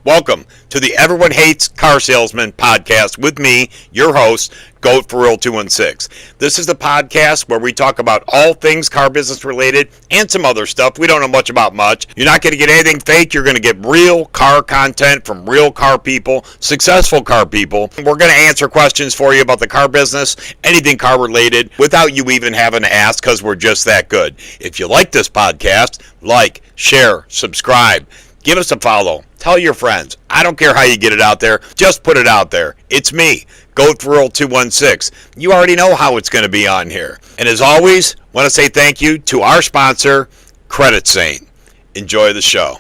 Welcome to the Everyone Hates Car Salesman podcast with me, your host, Goat for Real 216. This is the podcast where we talk about all things car business related and some other stuff we don't know much about much. You're not going to get anything fake. You're going to get real car content from real car people, successful car people. We're going to answer questions for you about the car business, anything car related, without you even having to ask because we're just that good. If you like this podcast, like, share, subscribe. Give us a follow. Tell your friends. I don't care how you get it out there. Just put it out there. It's me, Goat for Real 216. You already know how it's going to be on here. And as always, I want to say thank you to our sponsor, Credit Saint. Enjoy the show.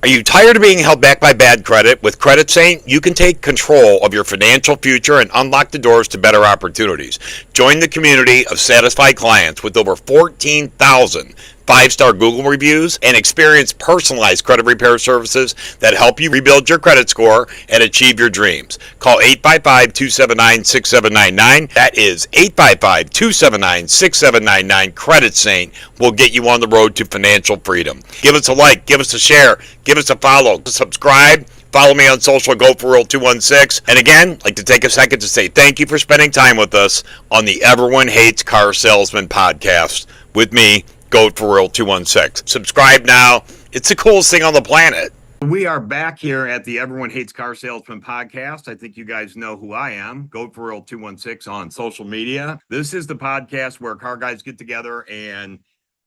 Are you tired of being held back by bad credit? With Credit Saint, you can take control of your financial future and unlock the doors to better opportunities. Join the community of satisfied clients with over 14,000 five-star Google reviews and experience personalized credit repair services that help you rebuild your credit score and achieve your dreams. Call 855-279-6799. That is 855-279-6799. Credit Saint will get you on the road to financial freedom. Give us a like, give us a share, give us a follow, subscribe. Follow me on social, Go for Real 216. And again, I'd like to take a second to say thank you for spending time with us on the Everyone Hates Car Salesman podcast with me, Go for Real 216. Subscribe now. It's the coolest thing on the planet. We are back here at the Everyone Hates Car Salesman podcast. I think you guys know who I am, Go for Real 216 on social media. This is the podcast where car guys get together and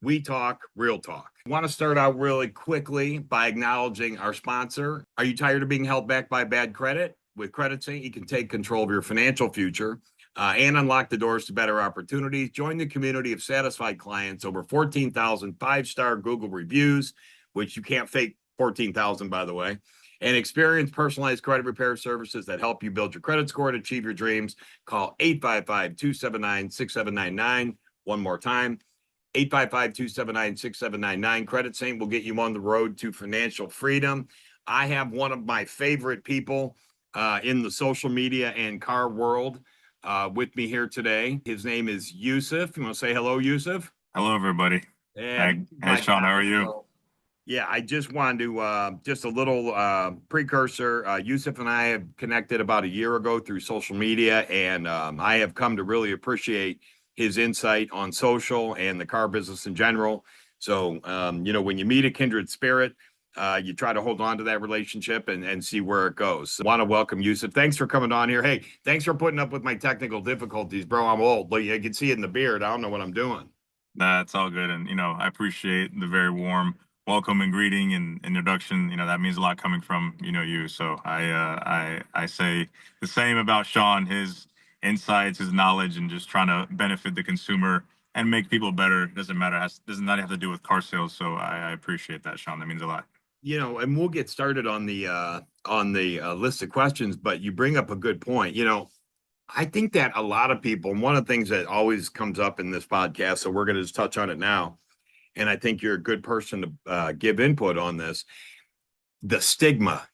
we talk real talk. I want to start out really quickly by acknowledging our sponsor. Are you tired of being held back by bad credit? With Credit Saint, you can take control of your financial future and unlock the doors to better opportunities. Join the community of satisfied clients, over 14,000 five-star Google reviews, which you can't fake 14,000, by the way, and experience personalized credit repair services that help you build your credit score and achieve your dreams. Call 855-279-6799. One more time, 855-279-6799. Credit Saint will get you on the road to financial freedom. I have one of my favorite people in the social media and car world with me here today. His name is Yusef. You want to say hello, Yusef? Hello, everybody. And hey, Sean, how are you? Yeah, I just wanted to just a little precursor. Yusef and I have connected about a year ago through social media, and I have come to really appreciate his insight on social and the car business in general. So, when you meet a kindred spirit, you try to hold on to that relationship and see where it goes. So I want to welcome Yusef. Thanks for coming on here. Hey, thanks for putting up with my technical difficulties, bro. I'm old, but you can see it in the beard. I don't know what I'm doing. That's all good. And, I appreciate the very warm welcome and greeting and introduction. That means a lot coming from, you. So I say the same about Sean, his insights, his knowledge, and just trying to benefit the consumer and make people better. Doesn't matter. Does not have to do with car sales. So I appreciate that, Sean. That means a lot. And we'll get started on the list of questions, but you bring up a good point. I think that a lot of people, and one of the things that always comes up in this podcast, so we're going to just touch on it now, and I think you're a good person to give input on this, the stigma,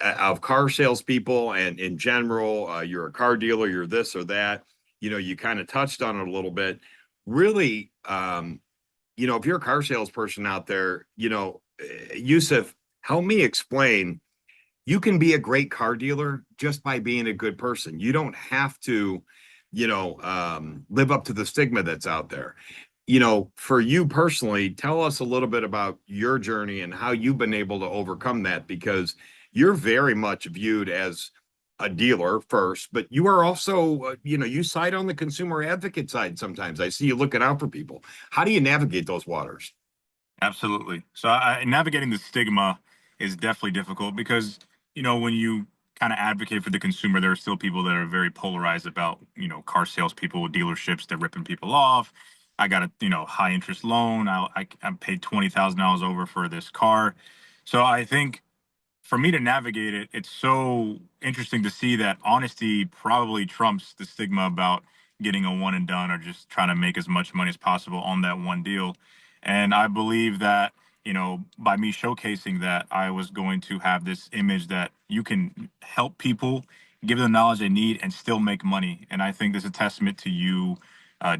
of car salespeople and in general, you're a car dealer, you're this or that, you kind of touched on it a little bit. Really, if you're a car salesperson out there, Yusef, help me explain. You can be a great car dealer just by being a good person. You don't have to, live up to the stigma that's out there. For you personally, tell us a little bit about your journey and how you've been able to overcome that, because you're very much viewed as a dealer first, but you are also, you side on the consumer advocate side sometimes. I see you looking out for people. How do you navigate those waters? Absolutely. So navigating the stigma is definitely difficult because, when you kind of advocate for the consumer, there are still people that are very polarized about, car salespeople, dealerships, they're ripping people off. I got a, high interest loan. I paid $20,000 over for this car. So I think for me to navigate it, it's so interesting to see that honesty probably trumps the stigma about getting a one and done or just trying to make as much money as possible on that one deal. And I believe that, by me showcasing that, I was going to have this image that you can help people, give them the knowledge they need, and still make money. And I think this is a testament to you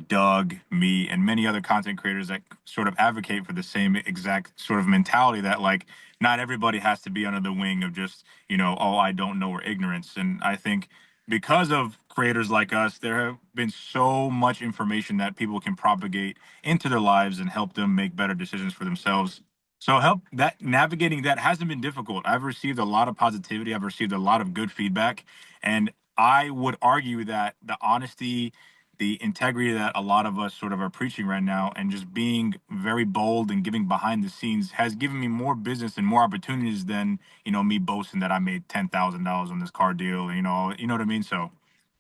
Doug, me, and many other content creators that sort of advocate for the same exact sort of mentality that like not everybody has to be under the wing of just, oh, I don't know, or ignorance. And I think because of creators like us, there have been so much information that people can propagate into their lives and help them make better decisions for themselves. So help that navigating that hasn't been difficult. I've received a lot of positivity. I've received a lot of good feedback. And I would argue that the honesty, the integrity that a lot of us sort of are preaching right now, and just being very bold and giving behind the scenes has given me more business and more opportunities than, me boasting that I made $10,000 on this car deal. You know what I mean? So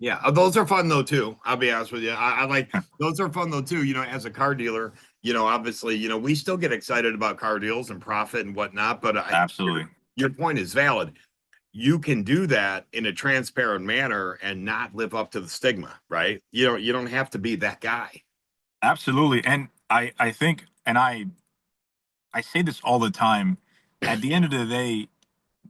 Yeah, those are fun though too. I'll be honest with you. I like those are fun though too. As a car dealer, obviously, we still get excited about car deals and profit and whatnot. But absolutely. your point is valid. You can do that in a transparent manner and not live up to the stigma, right? You don't have to be that guy. Absolutely. And I think, and I say this all the time, at the end of the day,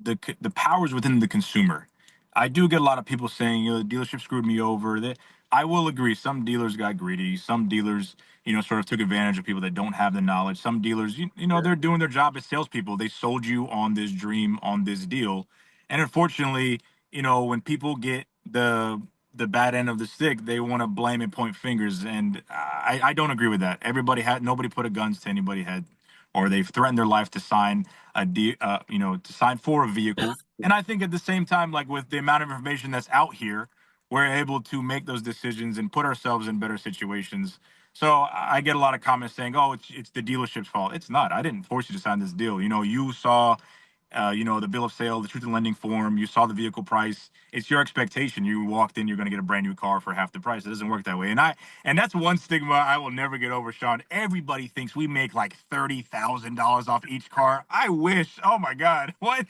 the powers within the consumer. I do get a lot of people saying, the dealership screwed me over. That I will agree. Some dealers got greedy. Some dealers, sort of took advantage of people that don't have the knowledge. Some dealers, Sure. they're doing their job as salespeople. They sold you on this dream, on this deal, and unfortunately, when people get the bad end of the stick, they want to blame and point fingers, and I don't agree with that. Nobody put a guns to anybody's head, or they've threatened their life to sign to sign for a vehicle. And I think at the same time, like with the amount of information that's out here, we're able to make those decisions and put ourselves in better situations. So I get a lot of comments saying, "Oh, it's the dealership's fault." It's not. I didn't force you to sign this deal. You saw, the bill of sale, the truth in lending form. You saw the vehicle price. It's your expectation. You walked in, you're going to get a brand new car for half the price. It doesn't work that way. And that's one stigma I will never get over, Sean. Everybody thinks we make like $30,000 off each car. I wish. Oh my God, what?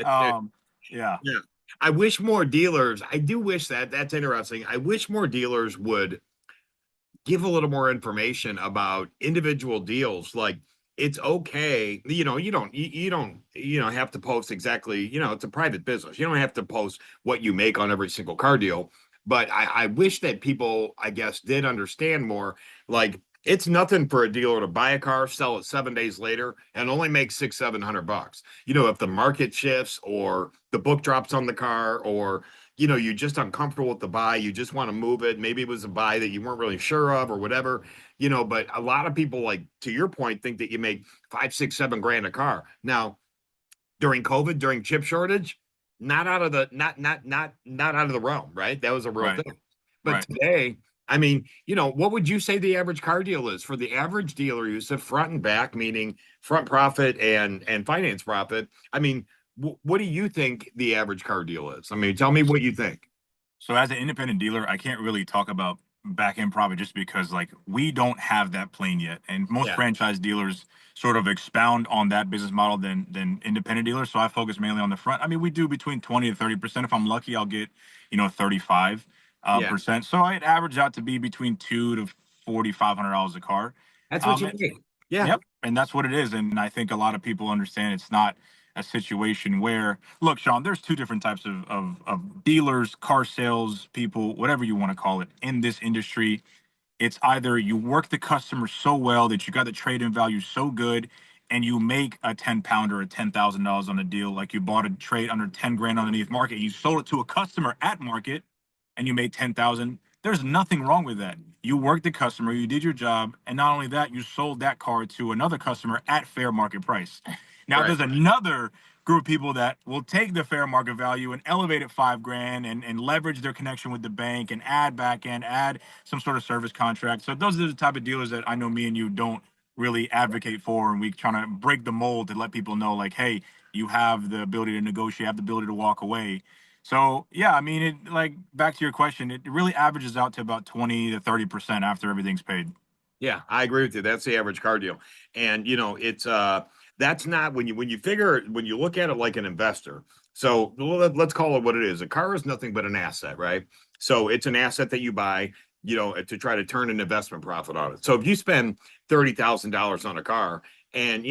Um, yeah, Yeah. I wish more dealers, I do wish that's interesting. I wish more dealers would give a little more information about individual deals. Like it's okay, you don't have to post exactly, it's a private business. You don't have to post what you make on every single car deal. But I wish that people, I guess, did understand more. Like it's nothing for a dealer to buy a car, sell it 7 days later, and only make $600-700. If the market shifts or the book drops on the car, or you're just uncomfortable with the buy, you just want to move it. Maybe it was a buy that you weren't really sure of or whatever, but a lot of people, like to your point, think that you make 5, 6, 7 grand a car. Now, during COVID, during chip shortage, not out of the realm, right? That was a real right, thing. But right. today, I mean, what would you say the average car deal is for the average dealer, Yusuf, front and back, meaning front profit and finance profit? I mean, what do you think the average car deal is? I mean, tell me what you think. So as an independent dealer, I can't really talk about back end profit just because like we don't have that plane yet. And most Yeah, franchise dealers sort of expound on that business model than independent dealers. So I focus mainly on the front. I mean, we do between 20 to 30%. If I'm lucky, I'll get, 35 yeah, percent. So it averages out to be between $2,000 to $4,500 a car. that's what Um, you make. Yeah, Yep, and that's what it is. And I think a lot of people understand it's not a situation where, look, Sean, there's two different types of dealers, car sales people, whatever you want to call it, in this industry. It's either you work the customer so well that you got the trade-in value so good and you make a 10 pounder or $10,000 on a deal, like you bought a trade under 10 grand underneath market, you sold it to a customer at market and you made 10,000. There's nothing wrong with that. You worked the customer, you did your job, and not only that, you sold that car to another customer at fair market price. Now right. there's another group of people that will take the fair market value and elevate it 5 grand and leverage their connection with the bank and add back end, add some sort of service contract. So those are the type of dealers that I know me and you don't really advocate for, and we trying to break the mold to let people know, like, hey, you have the ability to negotiate, have the ability to walk away. So yeah, I mean, it, like, back to your question, it really averages out to about 20 to 30% after everything's paid. Yeah, I agree with you. That's the average car deal. And it's that's not when you look at it like an investor. So let's call it what it is. A car is nothing but an asset, right? So it's an asset that you buy, to try to turn an investment profit on it. So if you spend $30,000 on a car and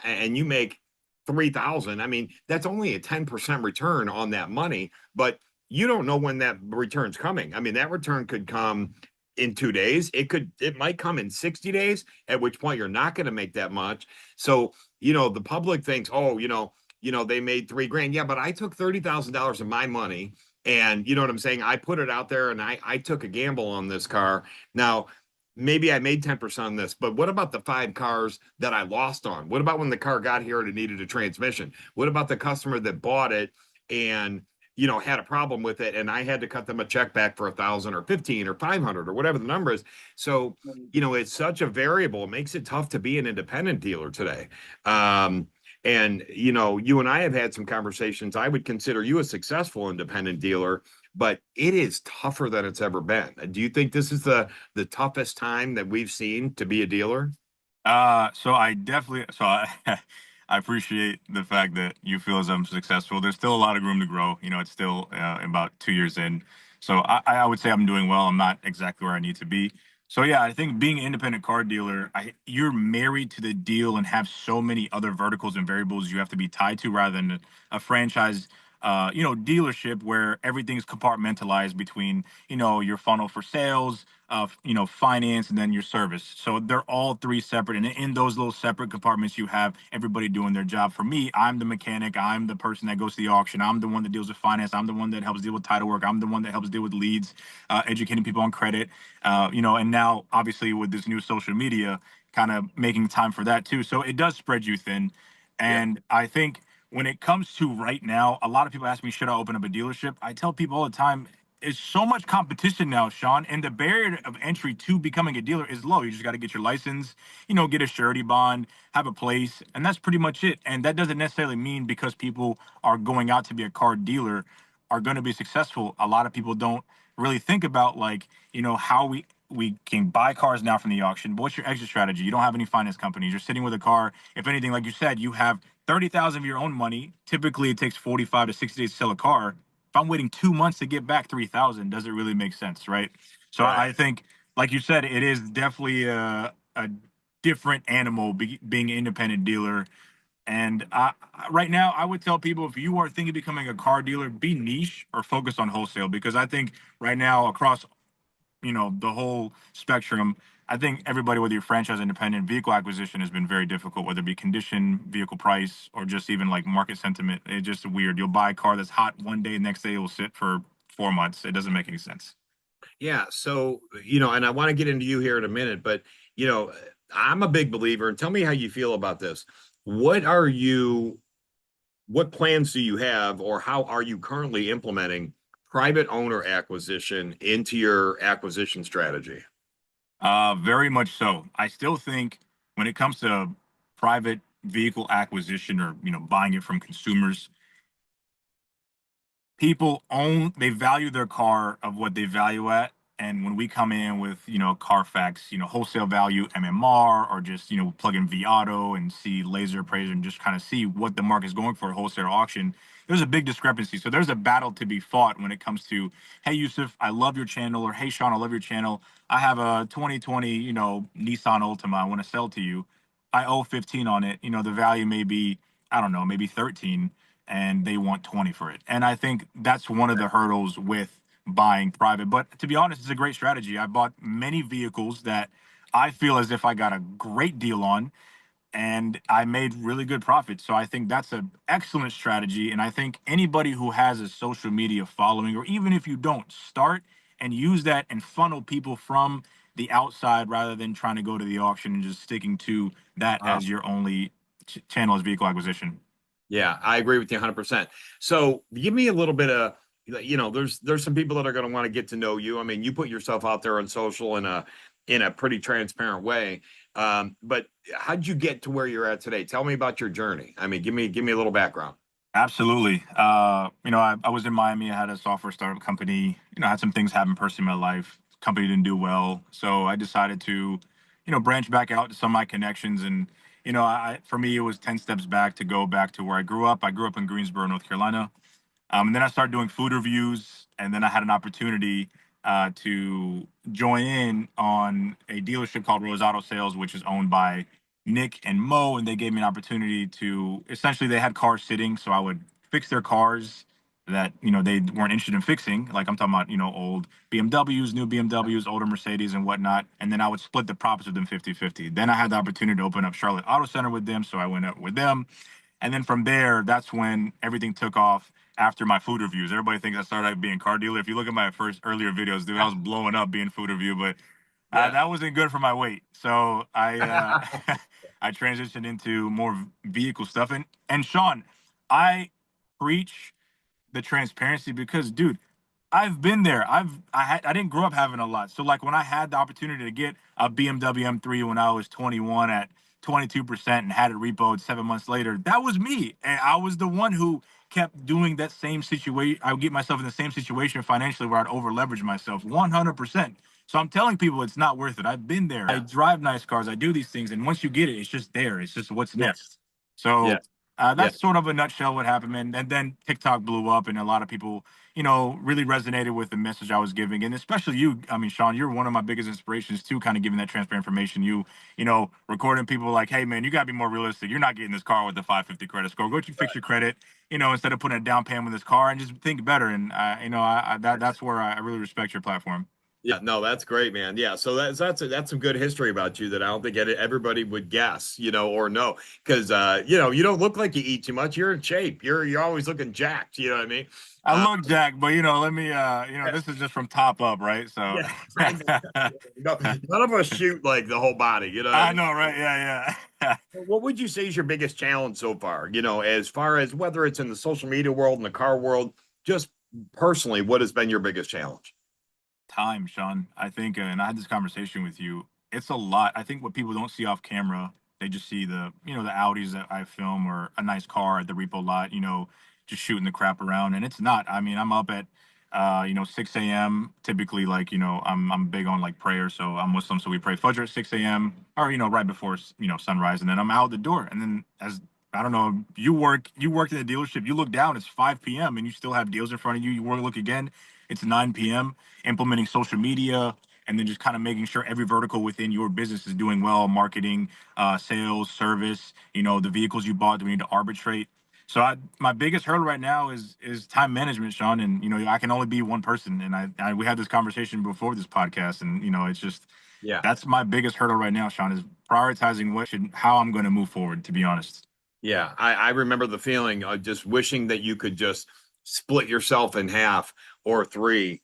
and you make 3,000, I mean, that's only a 10% return on that money, but you don't know when that return's coming. I mean, that return could come in 2 days. It might come in 60 days, at which point you're not going to make that much. So, the public thinks, oh, they made 3 grand. Yeah, but I took $30,000 of my money, and you know what I'm saying? I put it out there, and I took a gamble on this car. Now, maybe I made 10% on this, but what about the 5 cars that I lost on? What about when the car got here and it needed a transmission? What about the customer that bought it and had a problem with it, and I had to cut them a check back for 1,000 or 15 or 500 or whatever the number is? So, it's such a variable. It makes it tough to be an independent dealer today. And you and I have had some conversations. I would consider you a successful independent dealer, but it is tougher than it's ever been. Do you think this is the toughest time that we've seen to be a dealer? So I definitely, I appreciate the fact that you feel as I'm successful. There's still a lot of room to grow. It's still about 2 years in. So I would say I'm doing well. I'm not exactly where I need to be. So yeah, I think being an independent car dealer, you're married to the deal and have so many other verticals and variables you have to be tied to rather than a franchise, dealership where everything's compartmentalized between, your funnel for sales, finance, and then your service. So they're all three separate. And in those little separate compartments, you have everybody doing their job. For me, I'm the mechanic. I'm the person that goes to the auction. I'm the one that deals with finance. I'm the one that helps deal with title work. I'm the one that helps deal with leads, educating people on credit. And now obviously with this new social media, kind of making time for that too. So it does spread you thin. Yeah. And I think when it comes to right now, a lot of people ask me, should I open up a dealership? I tell people all the time, it's so much competition now, Sean, and the barrier of entry to becoming a dealer is low. You just got to get your license, get a surety bond, have a place, and that's pretty much it. And that doesn't necessarily mean because people are going out to be a car dealer are going to be successful. A lot of people don't really think about how we can buy cars now from the auction. But what's your exit strategy? You don't have any finance companies. You're sitting with a car. If anything, like you said, you have 30,000 of your own money. Typically, it takes 45 to 60 days to sell a car. If I'm waiting 2 months to get back 3,000, does it really make sense, right? So Right. I think, like you said, it is definitely a different animal being an independent dealer. And right now, I would tell people if you are thinking of becoming a car dealer, be niche or focus on wholesale because I think right now across the whole spectrum, I think everybody, whether you're franchise independent, vehicle acquisition has been very difficult, whether it be condition, vehicle price, or just even like market sentiment. It's just weird. You'll buy a car that's hot one day, next day it will sit for 4 months. It doesn't make any sense. Yeah. So, and I want to get into you here in a minute, but, you know, I'm a big believer, and tell me how you feel about this. What are you, what plans do you have, or how are you currently implementing private owner acquisition into your acquisition strategy? Very much so. I still think when it comes to private vehicle acquisition or buying it from consumers, people they value their car of what they value at. And when we come in with Carfax, wholesale value MMR, or just plug in V Auto and see laser appraiser and just kind of see what the market is going for a wholesale auction, there's a big discrepancy. So there's a battle to be fought when it comes to, hey Yusuf, I love your channel, or hey Sean, I love your channel. I have a 2020 Nissan Altima I want to sell to you. I owe 15 on it. The value may be, I don't know, maybe 13, and they want 20 for it. And I think that's one of the hurdles with buying private. But to be honest, it's a great strategy. I bought many vehicles that I feel as if I got a great deal on, and I made really good profits. So I think that's an excellent strategy. And I think anybody who has a social media following, or even if you don't, start and use that and funnel people from the outside rather than trying to go to the auction and just sticking to that Wow. as your only channel as vehicle acquisition. Yeah, I agree with you 100%. So give me a little bit of, there's some people that are going to want to get to know you. I mean, you put yourself out there on social in a pretty transparent way. But how'd you get to where you're at today? Tell me about your journey. I mean, give me a little background. Absolutely. I was in Miami. I had a software startup company. I had some things happen personally in my life. Company didn't do well, so I decided to, branch back out to some of my connections. And for me, it was 10 steps back to go back to where I grew up. I grew up in Greensboro, North Carolina. And then I started doing food reviews, and then I had an opportunity to join in on a dealership called Rose Auto Sales, which is owned by Nick and Mo, and they gave me an opportunity to essentially they had cars sitting, so I would fix their cars, that, they weren't interested in fixing. Like I'm talking about, old BMWs, new BMWs, older Mercedes and whatnot. And then I would split the profits with them 50-50. Then I had the opportunity to open up Charlotte Auto Center with them. So I went up with them. And then from there, that's when everything took off after my food reviews. Everybody thinks I started out being a car dealer. If you look at my first earlier videos, dude, I was blowing up being food review, but Yeah. that wasn't good for my weight. So I I transitioned into more vehicle stuff. And Sean, I preach the transparency because, dude, I've been there. I didn't grow up having a lot. So like when I had the opportunity to get a BMW M3 when I was 21 at 22% and had it repoed 7 months later, that was me. And I was the one who kept doing that same situation. I would get myself in the same situation financially where I'd over leverage myself 100%. So I'm telling people it's not worth it. I've been there. I drive nice cars. I do these things. And once you get it, it's just there. It's just what's Yeah. next. So Yeah. Yeah. that's sort of a nutshell what happened, man. And then TikTok blew up, and a lot of people, really resonated with the message I was giving, and especially you. I mean, Sean, you're one of my biggest inspirations too, kind of giving that transparent information. Recording people like, hey, man, you gotta be more realistic. You're not getting this car with the 550 credit score. Go fix your credit, instead of putting a down payment with this car, and just think better. And that's where I really respect your platform. Yeah, no, that's great, man. Yeah, so that's some good history about you that I don't think everybody would guess, or know, because you don't look like you eat too much. You're in shape. You're always looking jacked. You know what I mean? I Uh, look Jack, but let me yeah, this is just from top up, right? So yeah, I know. No, none of us shoot like the whole body. You know what I I mean? know, right? Yeah. What would you say is your biggest challenge so far? As far as whether it's in the social media world, in the car world, just personally, what has been your biggest challenge? Time, Sean. I think, and I had this conversation with you. It's a lot. I think what people don't see off camera, they just see the Audis that I film or a nice car at the repo lot, just shooting the crap around. And it's not. I mean, I'm up at, 6 a.m. Typically, like, I'm big on like prayer. So I'm Muslim. So we pray Fajr at 6 a.m. or, right before, sunrise. And then I'm out the door. And then I don't know, you work in a dealership, you look down, it's 5 p.m. and you still have deals in front of you. Look again, it's 9 p.m. Implementing social media, and then just kind of making sure every vertical within your business is doing well, marketing, sales, service, the vehicles you bought, do we need to arbitrate? So my biggest hurdle right now is time management, Sean. And I can only be one person. And we had this conversation before this podcast, and it's just Yeah. that's my biggest hurdle right now, Sean, is prioritizing how I'm going to move forward, to be honest. Yeah, I remember the feeling of just wishing that you could just split yourself in half or three,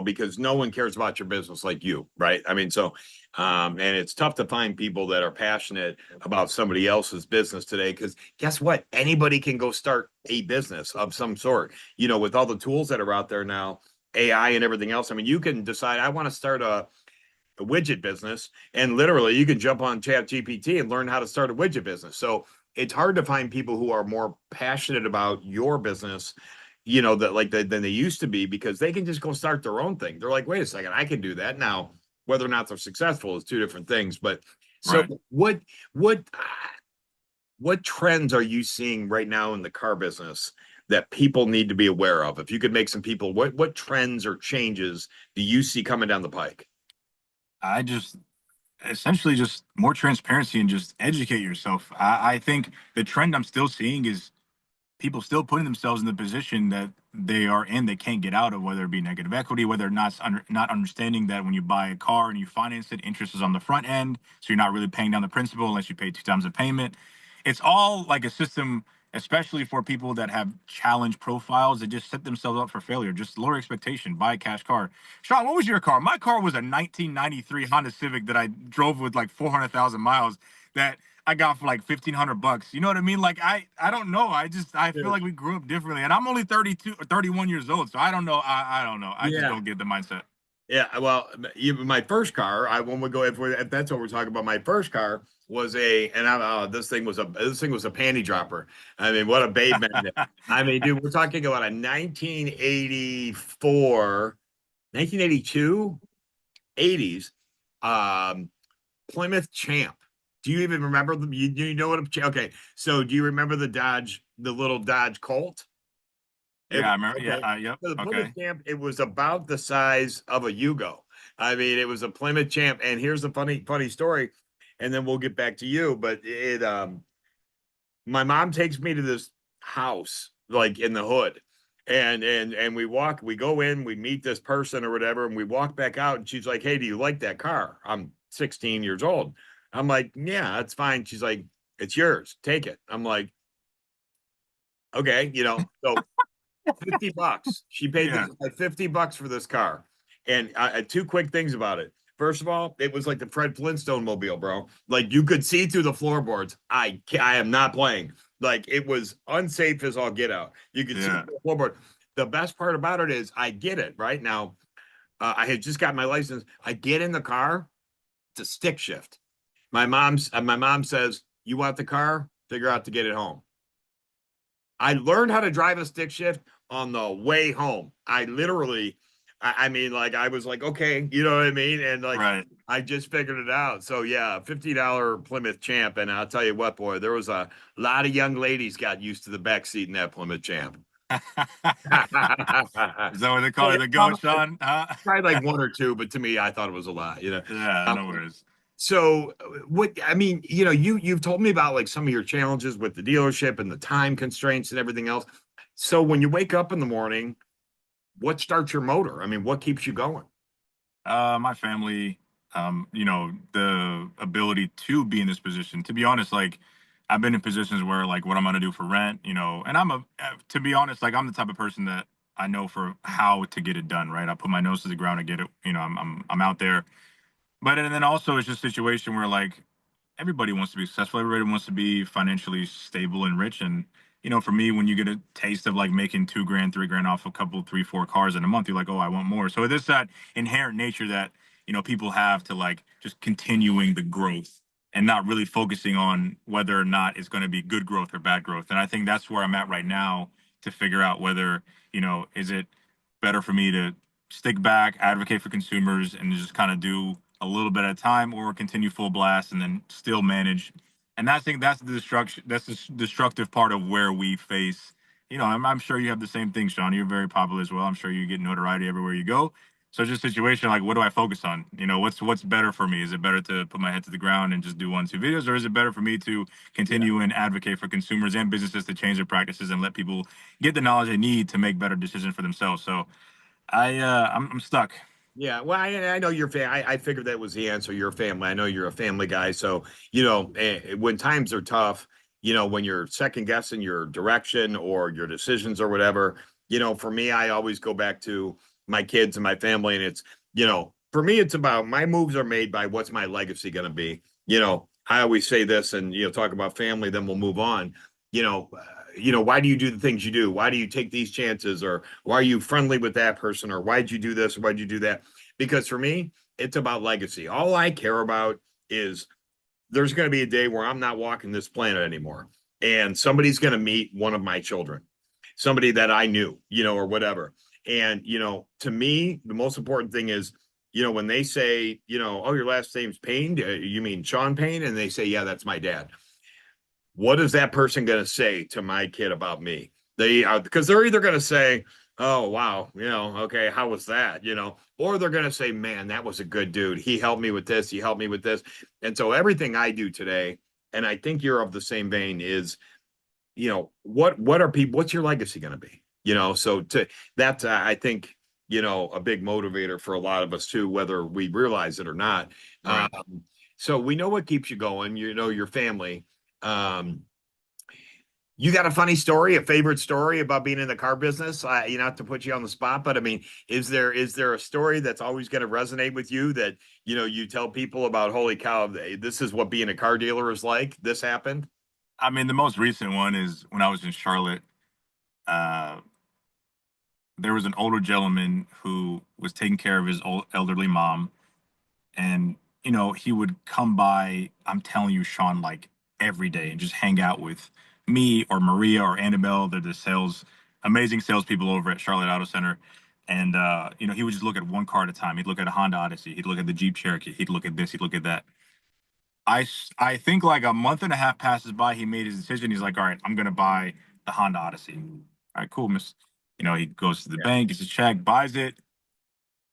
because no one cares about your business like you, right? I mean, so, and it's tough to find people that are passionate about somebody else's business today, because guess what? Anybody can go start a business of some sort, with all the tools that are out there now, AI and everything else. I mean, you can decide, I want to start a widget business, and literally you can jump on chat gpt and learn how to start a widget business. So it's hard to find people who are more passionate about your business, than they used to be, because they can just go start their own thing. They're like, wait a second, I can do that now. Whether or not they're successful is two different things. But so Right. what what trends are you seeing right now in the car business that people need to be aware of? If you could make some people, what trends or changes do you see coming down the pike? I just essentially just more transparency and just educate yourself. I think the trend I'm still seeing is people still putting themselves in the position that they are in, they can't get out of, whether it be negative equity, whether not understanding that when you buy a car and you finance it, interest is on the front end, so you're not really paying down the principal unless you pay two times the payment. It's all like a system, especially for people that have challenge profiles that just set themselves up for failure. Just lower expectation, buy a cash car. Sean, what was your car? My car was a 1993 Honda Civic that I drove with like 400,000 miles that I got for like $1,500. You know what I mean? Like I don't know. I feel like we grew up differently, and I'm only 32 or 31 years old, so I don't know. I don't know. I just Yeah. don't get the mindset. Yeah, well, even my first car, I when we go if that's what we're talking about, my first car was this thing was a panty dropper. I mean, what a babe magnet. I mean, dude, we're talking about a 1984, 1982, 80s Plymouth Champ. Do you even remember them? You know what okay. So do you remember the little Dodge Colt? Yeah, I remember. Yeah, Okay. yep. So the Plymouth Okay. Champ, it was about the size of a Yugo. I mean, it was a Plymouth Champ. And here's the funny story, and then we'll get back to you. But my mom takes me to this house, like in the hood, And we go in, we meet this person or whatever, and we walk back out, and she's like, "Hey, do you like that car?" I'm 16 years old. I'm like, "Yeah, that's fine." She's like, "It's yours. Take it." I'm like, "Okay, so $50. She paid Yeah. this like $50 for this car. And two quick things about it. First of all, it was like the Fred Flintstone mobile, bro. Like you could see through the floorboards. I am not playing. Like it was unsafe as all get out. You could see Yeah. the floorboard. The best part about it is I get it right now. I had just got my license. I get in the car. It's a stick shift. My mom says, "You want the car? Figure out to get it home." I learned how to drive a stick shift on the way home. I literally, I mean, like I was like, okay, you know what I mean, and like Right. I just figured it out. So yeah, $50 Plymouth Champ, and I'll tell you what, boy, there was a lot of young ladies got used to the back seat in that Plymouth Champ. Is that what they call it? The Probably goat, Sean? like one or two, but to me, I thought it was a lot. Yeah, Um, no worries. so what I mean, you've told me about like some of your challenges with the dealership and the time constraints and everything else. So when you wake up in the morning, what starts your motor? I mean, what keeps you going? My family, the ability to be in this position. To be honest, like I've been in positions where like what I'm gonna do for rent, and to be honest, like I'm the type of person that I know for how to get it done, right? I put my nose to the ground and get it. I'm out there. But and then also it's just a situation where like everybody wants to be successful. Everybody wants to be financially stable and rich. And for me, when you get a taste of like making 2 grand, 3 grand off a couple, three, 4 cars in a month, you're like, oh, I want more. So there's that inherent nature that people have to like just continuing the growth and not really focusing on whether or not it's going to be good growth or bad growth. And I think that's where I'm at right now to figure out whether is it better for me to stick back, advocate for consumers, and just kind of do a little bit at a time, or continue full blast and then still manage. And I think that's the destruction. That's the destructive part of where we face. I'm sure you have the same thing, Sean. You're very popular as well. I'm sure you get notoriety everywhere you go. So it's just a situation like, what do I focus on? What's better for me? Is it better to put my head to the ground and just do 1, 2 videos, or is it better for me to Yeah. continue and advocate for consumers and businesses to change their practices and let people get the knowledge they need to make better decisions for themselves? So I'm stuck. Yeah, well, I know your family. I figured that was the answer. Your family. I know you're a family guy. So, when times are tough, when you're second guessing your direction or your decisions or whatever, for me, I always go back to my kids and my family. And for me, it's about my moves are made by what's my legacy going to be. I always say this and, talk about family, then we'll move on. Why do you do the things you do? Why do you take these chances? Or why are you friendly with that person? Or why'd you do this? Or why'd you do that? Because for me, it's about legacy. All I care about is there's going to be a day where I'm not walking this planet anymore. And somebody's going to meet one of my children, somebody that I knew, or whatever. And, to me, the most important thing is, when they say, oh, your last name's Payne, you mean Sean Payne? And they say, yeah, that's my dad. What is that person going to say to my kid about me? They are, because they're either going to say, oh, wow, okay, how was that? Or they're going to say, man, that was a good dude. He helped me with this. He helped me with this. And so everything I do today, and I think you're of the same vein, is, what are people, what's your legacy going to be? So that's, I think, a big motivator for a lot of us too, whether we realize it or not. Right. So we know what keeps you going, your family. Um, you got a funny story, a favorite story about being in the car business? Not to put you on the spot, but I mean, is there a story that's always going to resonate with you that you tell people about? Holy cow, this is what being a car dealer is like. This happened. I mean, the most recent one is when I was in Charlotte. Uh, there was an older gentleman who was taking care of his old elderly mom, and he would come by. I'm telling you, Sean, like every day, and just hang out with me or Maria or Annabelle. They're the amazing salespeople over at Charlotte Auto Center. And he would just look at one car at a time. He'd look at a Honda Odyssey. He'd look at the Jeep Cherokee. He'd look at this. He'd look at that. I think like a month and a half passes by. He made his decision. He's like, all right, I'm gonna buy the Honda Odyssey. All right, cool, miss. He goes to the Yeah. bank, gets a check, buys it.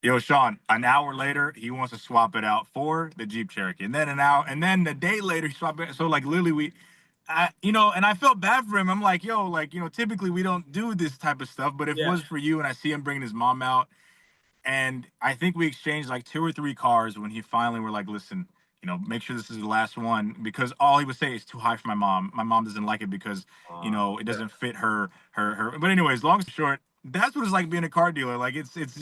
Yo, Sean, an hour later, he wants to swap it out for the Jeep Cherokee. And then an hour, and then a day later, he swapped it. So like literally and I felt bad for him. I'm like, yo, like, typically we don't do this type of stuff, but if it Yeah. was for you and I see him bringing his mom out, and I think we exchanged like 2 or 3 cars when he finally were like, listen, make sure this is the last one, because all he would say is too high for my mom. My mom doesn't like it because, it Sure. doesn't fit her. But anyways, long story short, that's what it's like being a car dealer. Like it's just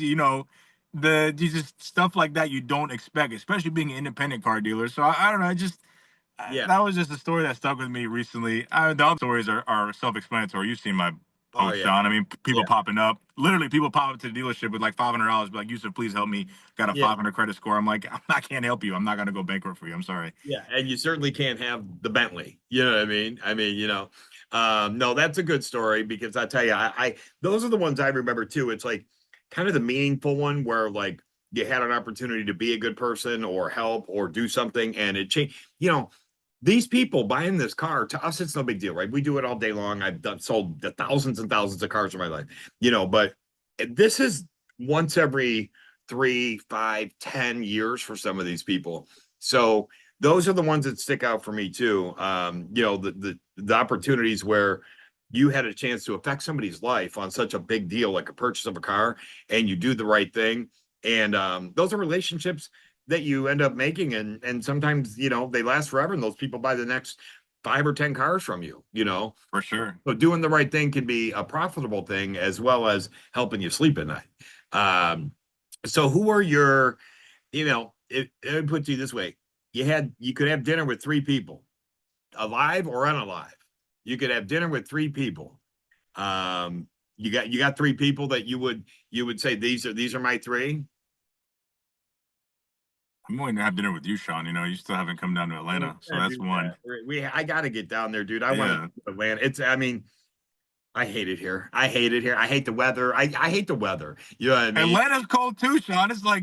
stuff like that you don't expect, especially being an independent car dealer. So I don't know. Yeah. That was just a story that stuck with me recently. The other stories are self-explanatory. You've seen my Oh post, yeah. Sean. I mean, Yeah. people popping up. Literally, people pop up to the dealership with like $500, be like, Yusef, please help me. Got a Yeah. 500 credit score. I'm like, I can't help you. I'm not gonna go bankrupt for you. I'm sorry. Yeah, and you certainly can't have the Bentley. You know what I mean? No, that's a good story because I tell you, I those are the ones I remember too. It's like kind of the meaningful one where like you had an opportunity to be a good person or help or do something, and it changed. These people buying this car, to us, it's no big deal, right? We do it all day long. Sold the thousands and thousands of cars in my life, but this is once every 3, 5, 10 years for some of these people. So those are the ones that stick out for me too. The opportunities where you had a chance to affect somebody's life on such a big deal, like a purchase of a car, and you do the right thing. And those are relationships that you end up making, and sometimes they last forever, and those people buy the next 5 or 10 cars from you. For sure. So doing the right thing can be a profitable thing as well as helping you sleep at night. So who are your, it puts you this way: you could have dinner with 3 people, alive or unalive. You could have dinner with 3 people. You got 3 people that you would say these are my 3. I'm going to have dinner with you, Sean. You still haven't come down to Atlanta, so that's one. I got to get down there, dude. I want to Yeah. go to Atlanta. I hate it here. I hate it here. I hate the weather. I hate the weather. You know what I mean? Atlanta's cold too, Sean. It's I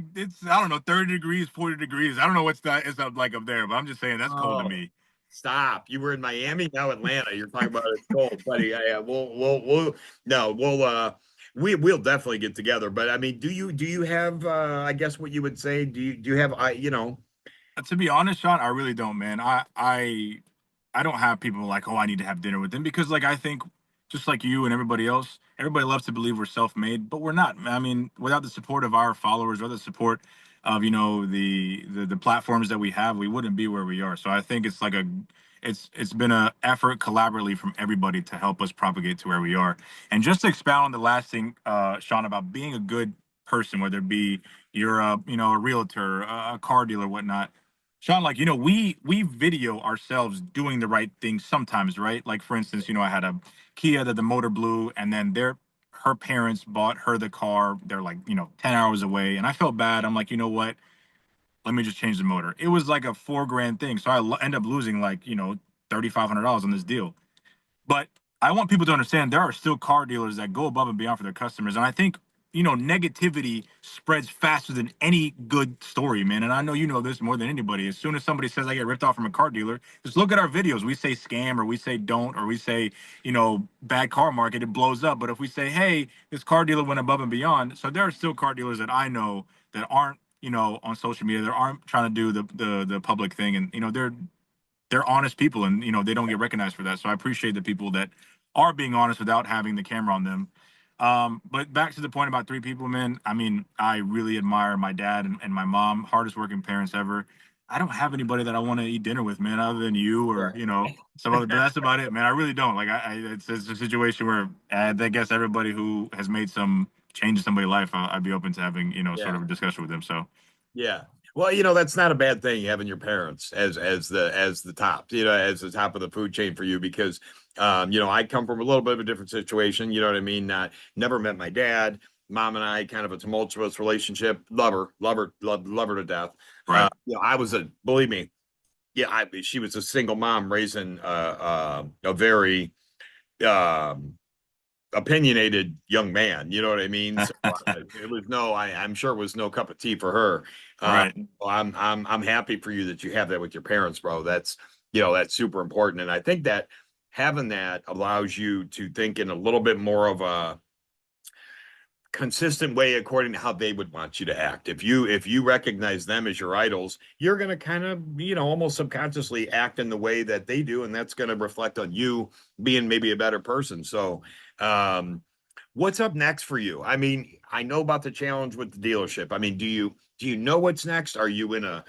don't know, 30 degrees, 40 degrees. I don't know what's that it's up like up there, but I'm just saying that's cold to Oh, me. stop. You were in Miami, now Atlanta. You're talking about it's cold, buddy. Yeah, we'll no, we'll definitely get together. But I mean, do you have I guess what you would say? Do you have To be honest, Sean, I really don't, man. I don't have people like, oh, I need to have dinner with them, because like I think just like you and everybody else, everybody loves to believe we're self-made, but we're not. I mean, without the support of our followers or the support of the platforms that we have, we wouldn't be where we are. So I think it's been a effort collaboratively from everybody to help us propagate to where we are. And just to expound on the last thing, Sean, about being a good person, whether it be you're a realtor, a car dealer, whatnot. Sean, like, we video ourselves doing the right thing sometimes, right? Like, for instance, I had a Kia that the motor blew, and then her parents bought her the car. They're like, 10 hours away. And I felt bad. I'm like, you know what? Let me just change the motor. It was like a 4 grand thing. So end up losing like, $3,500 on this deal. But I want people to understand there are still car dealers that go above and beyond for their customers. And I think, negativity spreads faster than any good story, man. And I know you know this more than anybody. As soon as somebody says I get ripped off from a car dealer, just look at our videos. We say scam, or we say don't, or we say, bad car market, it blows up. But if we say, hey, this car dealer went above and beyond, so there are still car dealers that I know that aren't, on social media, that aren't trying to do the public thing. And, they're honest people, and they don't get recognized for that. So I appreciate the people that are being honest without having the camera on them. But back to the point about 3 people, man. I mean, I really admire my dad and my mom, hardest working parents ever. I don't have anybody that I want to eat dinner with, man, other than you, or some other. But that's about it, man. I really don't. Like, it's a situation where I guess everybody who has made some change in somebody's life, I'd be open to having sort yeah. of a discussion with them. So Yeah. Well, that's not a bad thing, having your parents as the top, as the top of the food chain for you, because I come from a little bit of a different situation, you know what I mean? Never met my dad. Mom and I kind of a tumultuous relationship. Love her to death. right. I was believe me, she was a single mom raising a very opinionated young man. You know what I mean? So it was I'm sure it was no cup of tea for her. Right. I'm happy for you that you have that with your parents, bro. That's super important, and I think that having that allows you to think in a little bit more of a consistent way according to how they would want you to act. If you recognize them as your idols, you're going to kind of, almost subconsciously act in the way that they do, and that's going to reflect on you being maybe a better person. So what's up next for you? I mean, I know about the challenge with the dealership. I mean, do you know what's next? Are you in a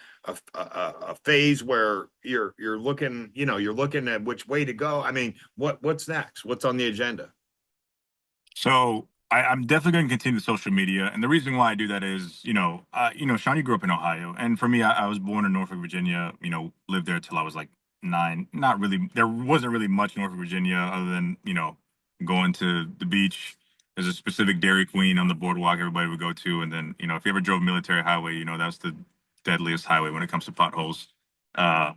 phase where you're looking, you're looking at which way to go? I mean, what's next? What's on the agenda? So I'm definitely going to continue social media, and the reason why I do that is, Sean, you grew up in Ohio, and for me, I was born in Norfolk, Virginia. Lived there till I was like 9. Not really. There wasn't really much Norfolk, Virginia, other than going to the beach. There's a specific Dairy Queen on the boardwalk everybody would go to, and then if you ever drove Military Highway, that's the deadliest highway when it comes to potholes. Uh,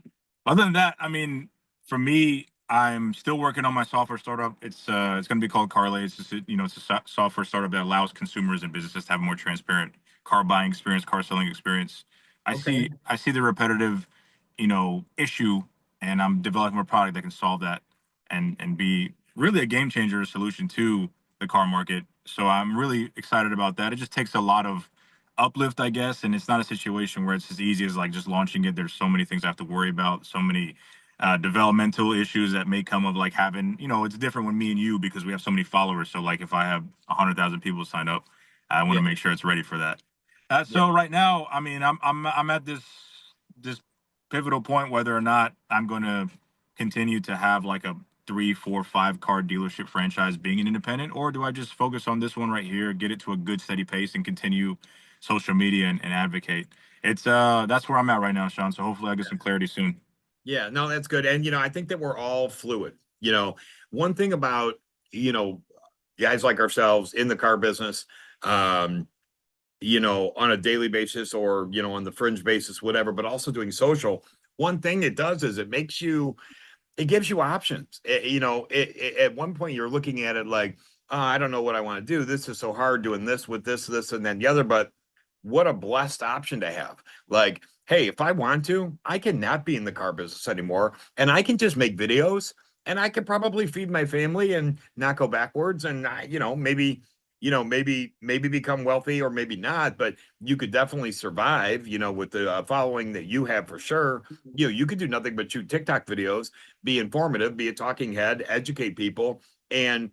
Other than that, I mean, for me, I'm still working on my software startup. It's going to be called Carlay. It's just it's a software startup that allows consumers and businesses to have a more transparent car buying experience, car selling experience. Okay. I see the repetitive, issue, and I'm developing a product that can solve that and be really a game changer solution to the car market. So I'm really excited about that. It just takes a lot of uplift, I guess, and it's not a situation where it's as easy as like just launching it. There's so many things I have to worry about, so many developmental issues that may come of like having, it's different when me and you because we have so many followers. So like if I have 100,000 people sign up, I want Yeah. to make sure it's ready for that. Yeah. So right now, I mean, I'm at this pivotal point whether or not I'm going to continue to have like a 3, 4, 5 car dealership franchise being an independent, or do I just focus on this one right here, get it to a good steady pace, and continue social media and advocate? It's That's where I'm at right now, Sean. So hopefully I get some clarity soon. Yeah, no, that's good. And I think that we're all fluid. One thing about, you know, guys like ourselves in the car business, um, on a daily basis or, on the fringe basis, whatever, but also doing social. One thing it does is it gives you options. At one point you're looking at it like, I don't know what I want to do. This is so hard doing this with this, and then the other, but what a blessed option to have. Like, hey, if I want to, I can not be in the car business anymore and I can just make videos and I could probably feed my family and not go backwards. And maybe become wealthy or maybe not, but you could definitely survive, with the following that you have for sure. You could do nothing but shoot TikTok videos, be informative, be a talking head, educate people, and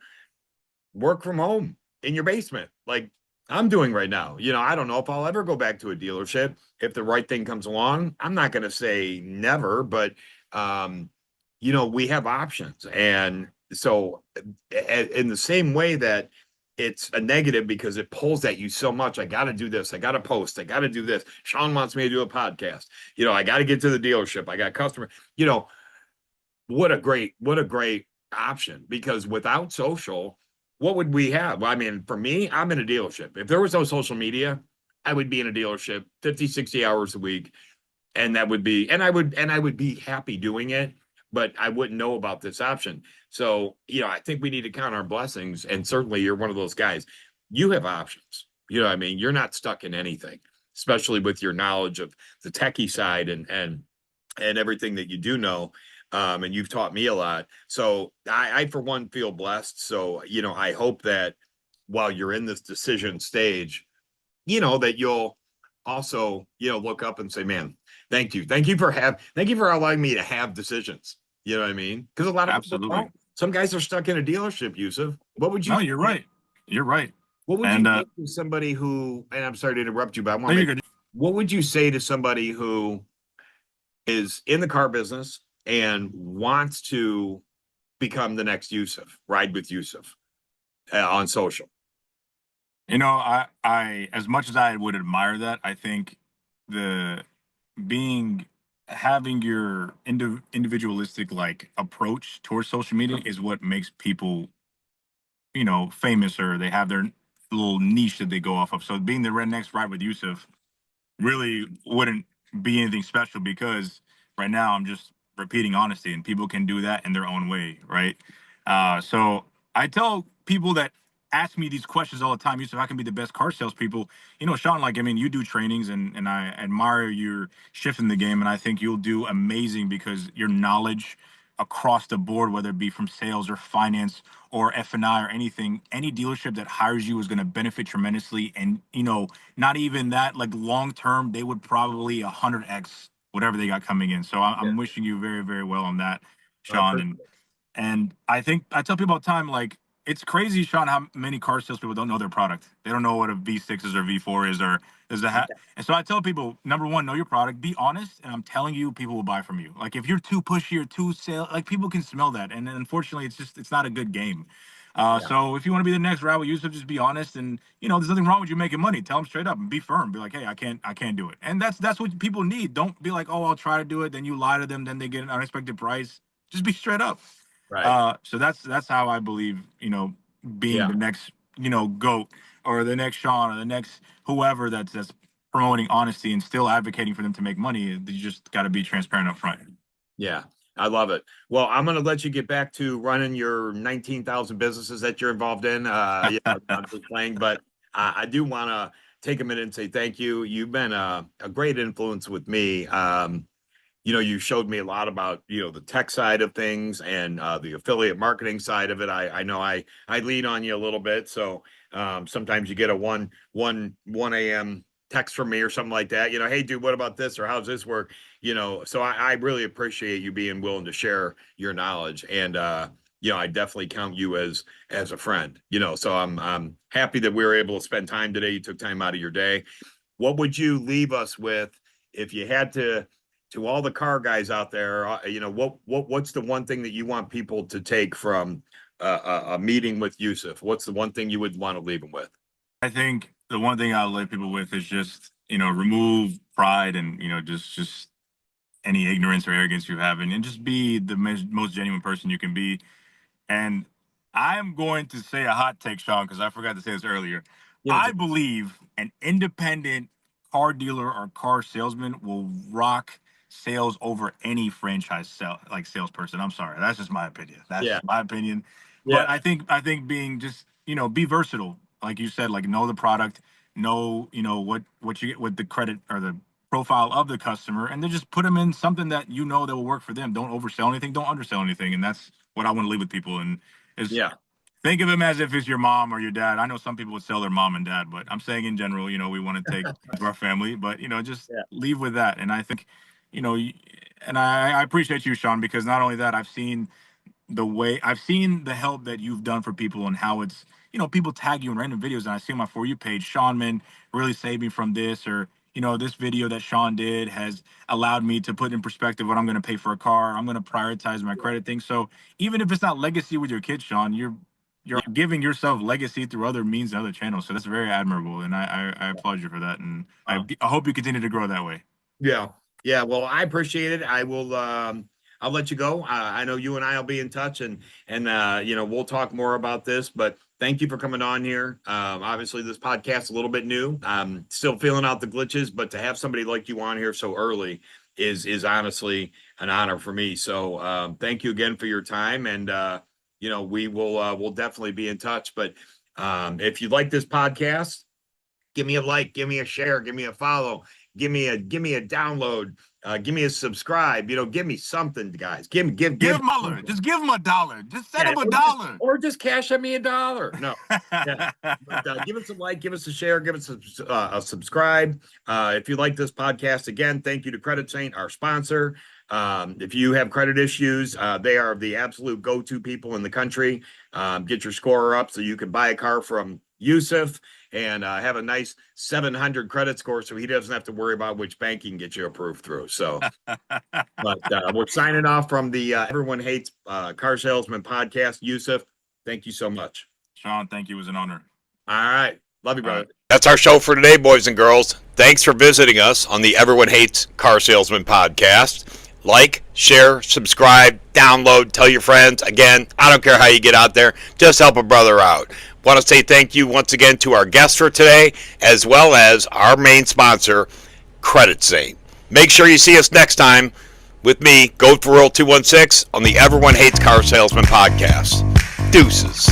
work from home in your basement like I'm doing right now. I don't know if I'll ever go back to a dealership if the right thing comes along. I'm not going to say never, but um, we have options. And so in the same way that it's a negative because it pulls at you so much. I got to do this. I got to post. I got to do this. Sean wants me to do a podcast. I got to get to the dealership. I got customer, what a great option, because without social, what would we have? Well, I mean, for me, I'm in a dealership. If there was no social media, I would be in a dealership 50, 60 hours a week. And that would be, and I would be happy doing it, but I wouldn't know about this option. So, I think we need to count our blessings. And certainly you're one of those guys. You have options. What I mean? You're not stuck in anything, especially with your knowledge of the techie side and everything that you do know. And you've taught me a lot. So I for one feel blessed. So, I hope that while you're in this decision stage, that you'll also, look up and say, man, thank you. Thank you for allowing me to have decisions. You know what I mean? Because a lot of people Absolutely. don't. Some guys are stuck in a dealership, Yusuf. No, you're right. You're right. What would you And say to somebody who, and I'm sorry to interrupt you, but I no, want to you're make, good. what would you say to somebody who is in the car business and wants to become the next Yusuf, ride with Yusuf on social? I as much as I would admire that, I think the being having your individualistic like approach towards social media is what makes people famous, or they have their little niche that they go off of. So being the next ride with Yusuf really wouldn't be anything special, because right now I'm just repeating honesty, and people can do that in their own way, right? So I tell people that ask me these questions all the time, Yusuf, how can be the best car salespeople? Sean, like, I mean, you do trainings, and I admire your shift in the game, and I think you'll do amazing because your knowledge across the board, whether it be from sales or finance or F&I or anything, any dealership that hires you is going to benefit tremendously. And, not even that, like long term, they would probably 100x whatever they got coming in. So I'm wishing you very, very well on that, Sean. And I think I tell people all the time, like, it's crazy, Sean, how many car salespeople don't know their product. They don't know what a V6 is or V4 is, or there's a hat. And so I tell people, number one, know your product, be honest, and I'm telling you, people will buy from you. Like, if you're too pushy or too like, people can smell that, and unfortunately, it's not a good game. So if you want to be the next Raul Yusuf, just be honest, and there's nothing wrong with you making money. Tell them straight up and be firm. Be like, hey, I can't do it, and that's what people need. Don't be like, oh, I'll try to do it, then you lie to them, then they get an unexpected price. Just be straight up. Right. So that's how I believe, being the next, GOAT or the next Sean or the next whoever that's promoting honesty and still advocating for them to make money. You just got to be transparent up front. Yeah, I love it. Well, I'm going to let you get back to running your 19,000 businesses that you're involved in. I'm just playing, but I do want to take a minute and say thank you. You've been a great influence with me. You showed me a lot about, the tech side of things and the affiliate marketing side of it. I know I lean on you a little bit. So sometimes you get a 1 a.m. text from me or something like that, hey, dude, what about this? Or how's this work? So I really appreciate you being willing to share your knowledge. And, I definitely count you as a friend, so I'm happy that we were able to spend time today. You took time out of your day. What would you leave us with if you had to all the car guys out there, what's the one thing that you want people to take from a meeting with Yusef? What's the one thing you would want to leave them with? I think the one thing I'll leave people with is just, remove pride and, just any ignorance or arrogance you have, and just be the most genuine person you can be. And I'm going to say a hot take, Sean, because I forgot to say this earlier. I believe an independent car dealer or car salesman will rock sales over any franchise salesperson. I'm sorry, that's just my opinion. That's just my opinion. Yeah. But I think being just be versatile, like you said, like know the product, know what you get with the credit or the profile of the customer, and then just put them in something that that will work for them. Don't oversell anything, don't undersell anything, and that's what I want to leave with people. And think of him as if it's your mom or your dad. I know some people would sell their mom and dad, but I'm saying in general, we want to take to our family, but just leave with that. And I think, and I appreciate you, Sean, because not only that, I've seen the help that you've done for people and how it's, people tag you in random videos, and I see on my For You page, Sean really saved me from this, or, this video that Sean did has allowed me to put in perspective what I'm going to pay for a car. I'm going to prioritize my credit thing. So even if it's not legacy with your kids, Sean, you're giving yourself legacy through other means and other channels. So that's very admirable. And I applaud you for that. And I hope you continue to grow that way. Yeah. Yeah. Well, I appreciate it. I will, I'll let you go. I know you and I will be in touch and we'll talk more about this, but thank you for coming on here. Obviously this podcast is a little bit new. I'm still feeling out the glitches, but to have somebody like you on here so early is honestly an honor for me. So, thank you again for your time. And, we'll definitely be in touch, but, if you like this podcast, give me a like, give me a share, give me a follow, give me a download, give me a subscribe, give me something, guys. Give Muller. Just give him $1. Just send him $1. Or just cash at me $1. No. But, give us a like, give us a share, give us a subscribe. If you like this podcast, again, thank you to Credit Saint, our sponsor. If you have credit issues, they are the absolute go-to people in the country. Get your score up so you can buy a car from Yusef and have a nice 700 credit score so he doesn't have to worry about which bank he can get you approved through. So, but we're signing off from the Everyone Hates Car Salesman podcast. Yusef, thank you so much. Sean, thank you. It was an honor. All right. Love you, brother. That's our show for today, boys and girls. Thanks for visiting us on the Everyone Hates Car Salesman podcast. Like, share, subscribe, download, tell your friends. Again, I don't care how you get out there. Just help a brother out. Want to say thank you once again to our guests for today, as well as our main sponsor, Credit Saint. Make sure you see us next time with me, Goat for Real 216, on the Everyone Hates Car Salesman podcast. Deuces.